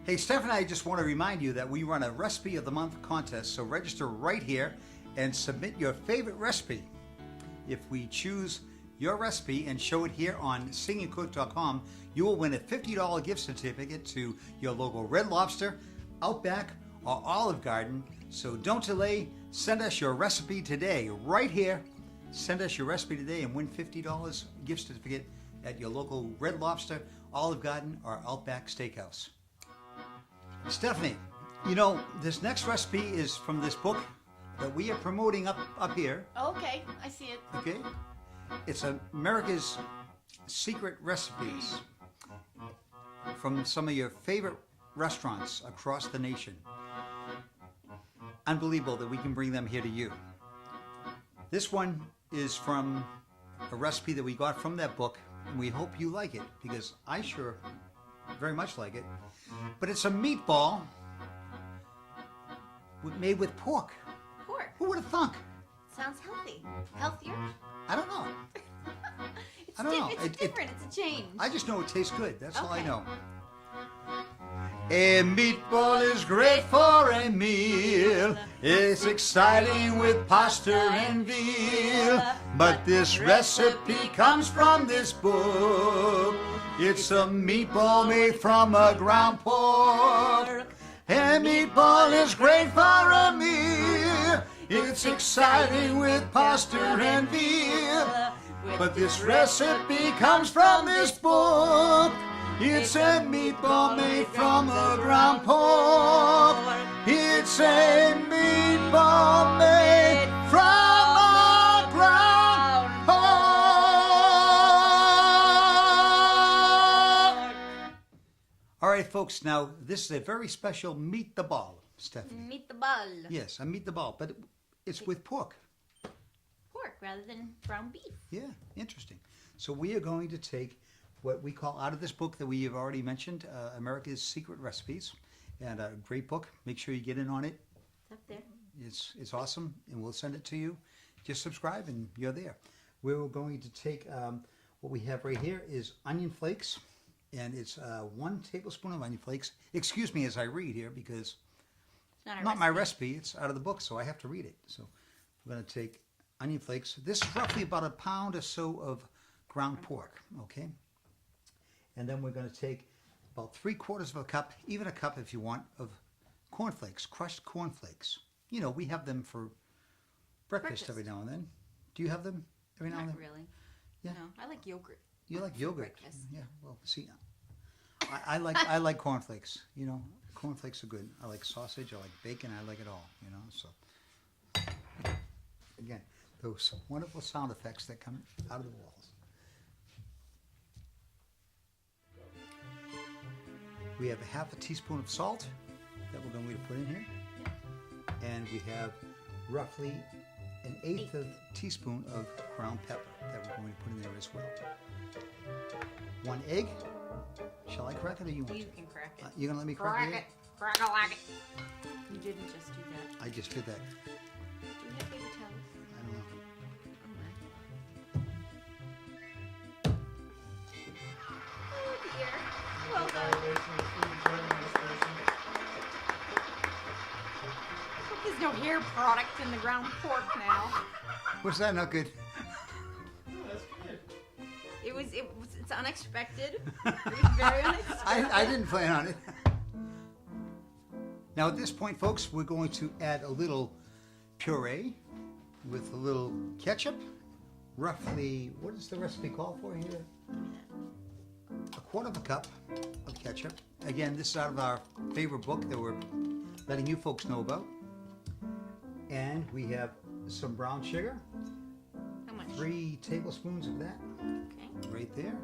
Hey, Steph and I just want to remind you that we run a Recipe of the Month contest, so register right here and submit your favorite recipe. If we choose your recipe and show it here on singandcook.com, you will win a $50 gift certificate to your local Red Lobster, Outback, or Olive Garden. So don't delay, send us your recipe today, right here. Send us your recipe today and win $50 gift certificate at your local Red Lobster, Olive Garden, or Outback Steakhouse. Stephanie, you know, this next recipe is from this book that we are promoting up here. Okay, I see it. Okay? It's America's Secret Recipes from some of your favorite restaurants across the nation. Unbelievable that we can bring them here to you. This one is from a recipe that we got from that book, and we hope you like it, because I sure very much like it. But it's a meatball made with pork. Pork. Who would have thunk? Sounds healthy. Healthier? I don't know. It's I don't know. It's different. It's a change. I just know it tastes good. That's all I Okay. know. A meatball is great for a meal. It's exciting with pasta and veal. But this recipe comes from this book. It's a meatball made from a ground pork. A meatball is great for a meal. It's exciting with pasta and veal. But this recipe comes from this book. It's a meatball made from a ground pork. It's a meatball made from a ground pork. All right, folks, now this is a very special Meet the Ball, Stephanie. Meat the ball. Yes, a Meet the Ball, but it's with pork. Pork rather than ground beef. Yeah, interesting. So we are going to take what we call out of this book that we have already mentioned, America's Secret Recipes, and a great book. Make sure you get in on it. It's up there. It's awesome, and we'll send it to you. Just subscribe, and you're there. We're going to take what we have right here is onion flakes, and it's 1 tablespoon of onion flakes. Excuse me as I read here, because It's not my recipe. It's out of the book, so I have to read it. So we're going to take onion flakes. This is roughly about a pound or so of ground pork, okay? And then we're going to take about 3/4 of a cup, even a cup if you want, of cornflakes, crushed cornflakes. You know, we have them for breakfast every now and then. Do you have them every now and Not then? really. Yeah. No, I like yogurt. You like for yogurt? breakfast. Yeah. Well, see, I like cornflakes. You know, cornflakes are good. I like sausage. I like bacon. I like it all. You know, so again, those wonderful sound effects that come out of the walls. We have a 1/2 teaspoon of salt that we're going to put in here. And we have roughly an 1/8 of teaspoon of ground pepper that we're going to put in there as well. 1 egg. Shall I crack it or you want You to? can crack it. You're going to let me crack it? Crack it like it. You didn't just do that. I just did that. Do you have paper towels? I don't know. Oh dear. Well done. There's no hair product in the ground pork now. Was that not good? It's unexpected. It was very unexpected. I didn't plan on it. Now at this point, folks, we're going to add a little puree with a little ketchup. Roughly, what does the recipe call for here? 1/4 cup of ketchup. Again, this is out of our favorite book that we're letting you folks know about. And we have some brown sugar. How much? 3 tablespoons of that. Okay. Right there.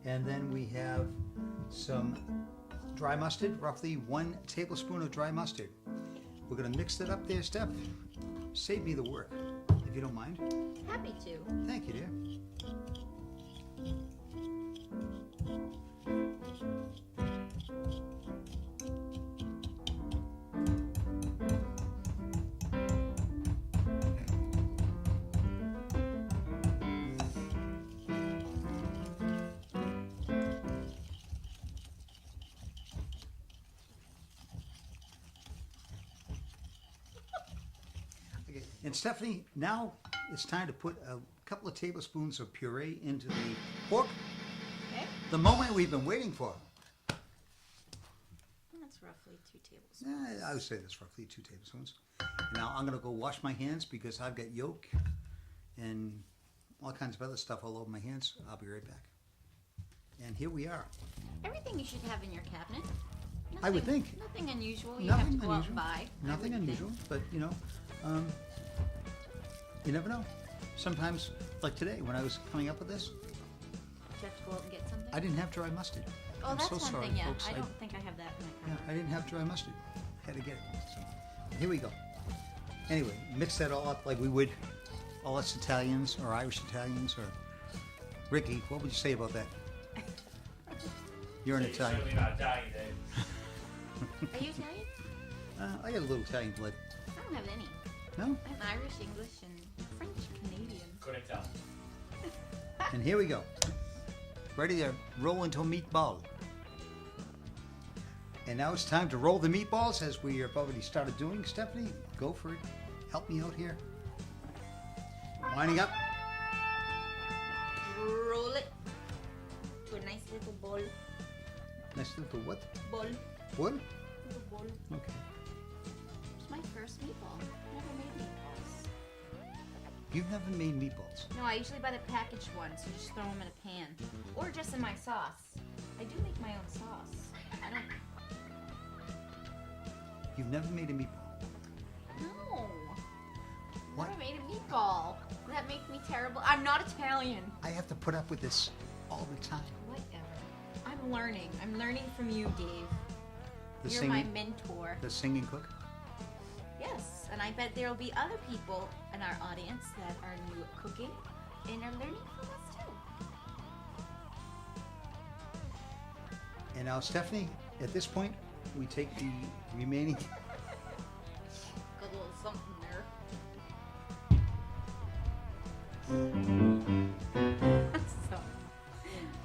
And then we have some dry mustard, roughly 1 tablespoon of dry mustard. We're going to mix that up there, Steph. Save me the work, if you don't mind. Happy to. Thank you, dear. And Stephanie, now it's time to put a couple of tablespoons of puree into the pork. Okay. The moment we've been waiting for. That's roughly 2 tablespoons. I would say that's roughly 2 tablespoons. Now I'm gonna go wash my hands because I've got yolk and all kinds of other stuff all over my hands. I'll be right back. And here we are. Everything you should have in your cabinet. Nothing, I would think. Nothing unusual. You Nothing have to go unusual. out and buy. Nothing unusual, but you know, you never know. Sometimes, like today, when I was coming up with this, Do you have to go out and get something? I didn't have dry mustard. Oh, I'm that's so one sorry, thing, yeah. folks. I don't think I have that in my Yeah, cupboard. I didn't have dry mustard. Had to get it. So here we go. Anyway, mix that all up like we would all us Italians or Irish Italians or Ricky. What would you say about that? You're an Italian. Certainly not Italian, Dave. Are you Italian? I got a little Italian blood. I don't have any. No? I'm Irish, English, and French Canadian. Couldn't tell. And here we go. Ready to roll into a meatball. And now it's time to roll the meatballs as we have already started doing. Stephanie, go for it. Help me out here. Winding up. Roll it to a nice little ball. Nice little what? Ball. Wood? Little ball. Okay. It's my first meatball. Never made meatballs. You've never made meatballs. No, I usually buy the packaged ones, so just throw them in a pan. Or just in my sauce. I do make my own sauce. I don't... You've never made a meatball. No. What? Never made a meatball. That makes me terrible. I'm not Italian. I have to put up with this all the time. Whatever. I'm learning. I'm learning from you, Dave. The You're singing, my mentor. the singing cook. Yes, and I bet there will be other people in our audience that are new at cooking and are learning from us too. And now, Stephanie, at this point, we take the remaining. Got a little something there. So,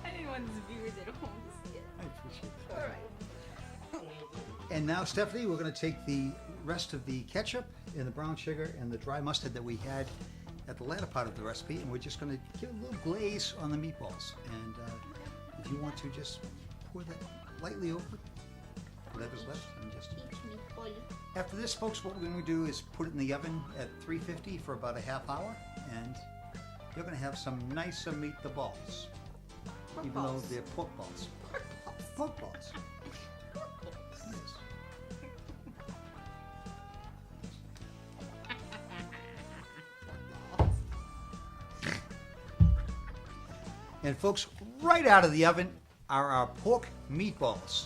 I didn't want the viewers at home to see it. I appreciate that. All right. And now, Stephanie, we're going to take the rest of the ketchup and the brown sugar and the dry mustard that we had at the latter part of the recipe, and we're just going to give a little glaze on the meatballs. And if you want to, just pour that lightly over whatever's left. And just Each meatball. after this, folks, what we're going to do is put it in the oven at 350 for about a half hour, and you're going to have some nicer meat the balls, Pork even balls. though they're pork balls. Pork balls. Yes. And folks, right out of the oven are our pork meatballs.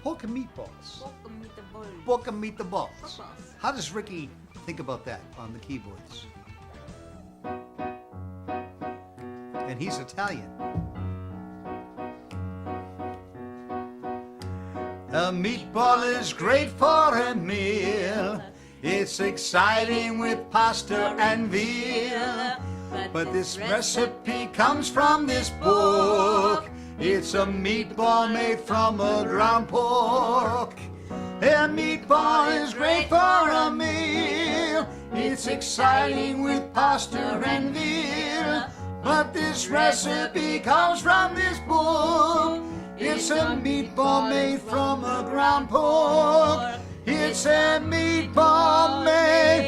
Pork meatballs. Welcome to the bowl. Pork meatballs. Pork balls. How does Ricky think about that on the keyboards? And he's Italian. A meatball is great for a meal. It's exciting with pasta and veal. But this recipe comes from this book. It's a meatball made from a ground pork. A meatball is great for a meal. It's exciting with pasta and veal. But this recipe comes from this book. It's a meatball made from a ground pork. It's a meatball made